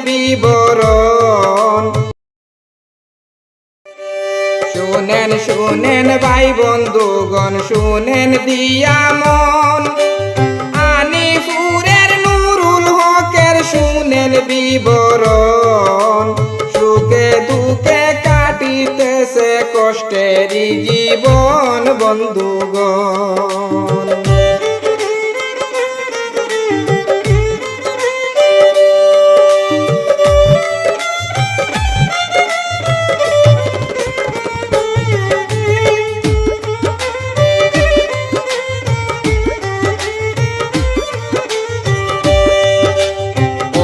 বিবরণ। শুনেন শুনেন ভাই বন্ধুগণ, শুনেন দিয়া মন, আনিপুরের নুরুল হকের শুনেন বিবরণ। সুখে দুঃখে কাটিতেছে কষ্টেরই জীবন বন্ধুগণ।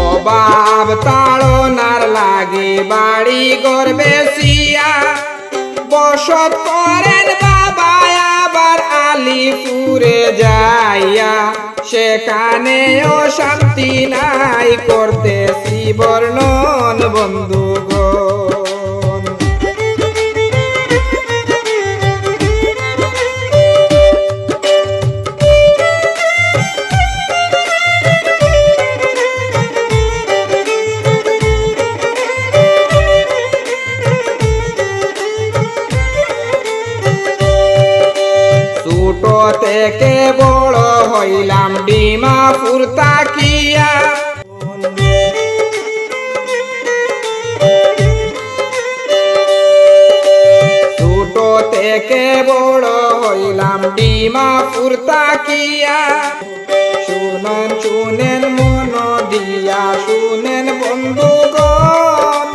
অভাব তাড়নার লাগে বাড়ি ঘর বেশিয়া বসত করেন বাবা আবার আলিপুরে যাইয়া। সেখানেও শান্তি নাই করতেছি বর্ণন বন্ধুগণ। ছোট থেকে বড় হইলাম ডিমাপুর তাকিয়া। ছোট থেকে বড় হইলাম ডিমাপুর তাকিয়া। শুনেন শুনেন মন দিয়া শুনেন বন্ধুগণ,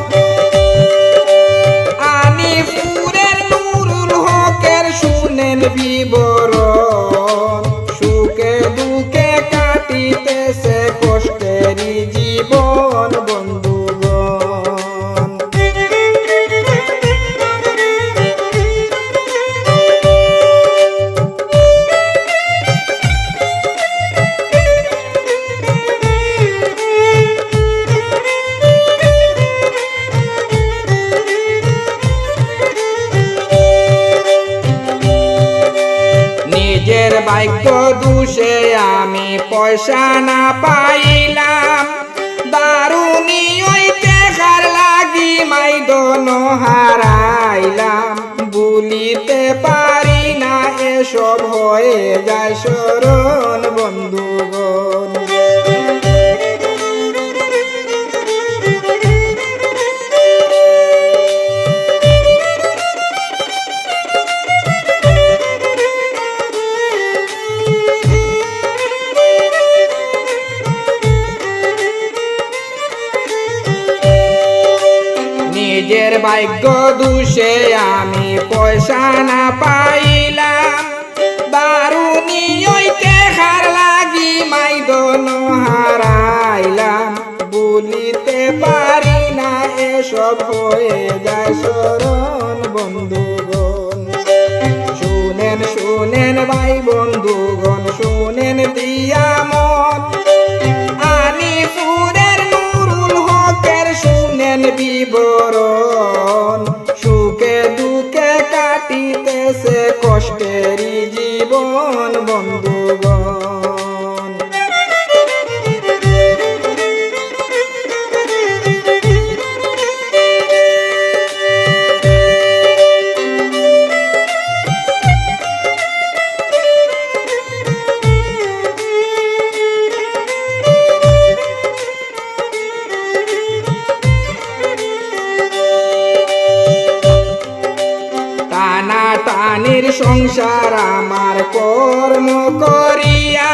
আনিপুরের নুরুল হকের শুনেন বিবরণ। সুখে দুঃখে কাটিতেছে কষ্টেরই জীবন বন্ধুগণ। নিজের ভাগ্য দোষে আমি পয়সা না পাইলাম, দারুণী ওই দেখার লাগি মাইদন হারাইলাম। ভুলিতে পারি না এসব হয়ে যায় স্মরণ বন্ধুগণ। নিজের ভাগ্য দোষে আমি পয়সা না পাইলাম, দারুণী ওই দেখার লাগি মাইদন হারাইলাম। বলিতে পারি না এসব হয়ে যায় স্মরণ বন্ধুগণ। শুনেন শুনেন ভাই বন্ধুগণ, শুনেন দিয়া মন, আনিপুরের নুরুল হকের শুনেন বিবরণ। সুখে দুঃখে কাটিতেছে কষ্টেরই জীবন বন্ধুগণ। টানাটানির সংসার আমার কর্ম করিয়া,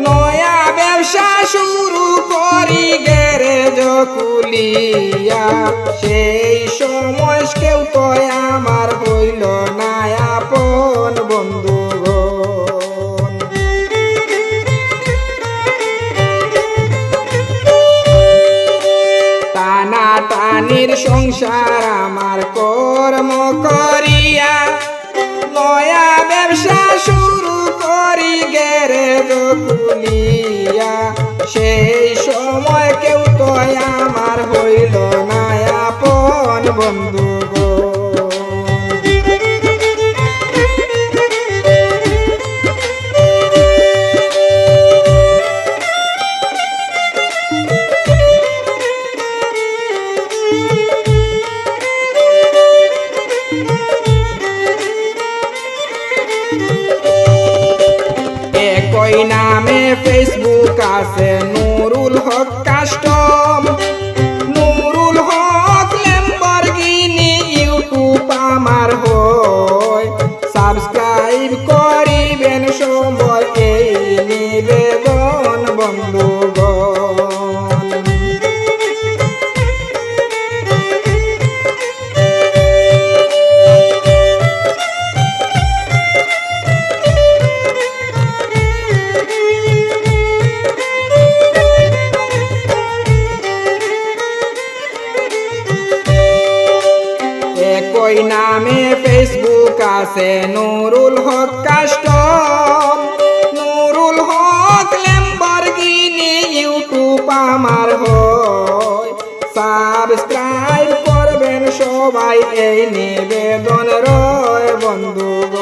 নয়া ব্যবসা শুরু করি গ্যারেজ খুলিয়া। সেই সময় কেউ তো আমার হইল না আপন বন্ধুগণ। টানাটানির সংসার আমার কর্ম করিয়া, নয়া ব্যবসা শুরু করি গ্যারেজ খুলিয়া। সেই সময় কেউ তো আমার হইল না আপন বন্ধুগণ। ফেসবুক আছে নুরুল হক কাস্টম, নুরুল হক ল্যাম্বরগিনি ইউটিউব আমার হয়, সাবস্ক্রাইব করিবেন সবাই এই নিবেদন বন্ধুগণ। একই নামে ফেসবুক আছে নুরুল হক কাস্টম, নুরুল হক ল্যাম্বরগিনি ইউটিউব আমার হয়, সাবস্ক্রাইব করবেন সবাই এই নিবেদন রয় বন্ধু।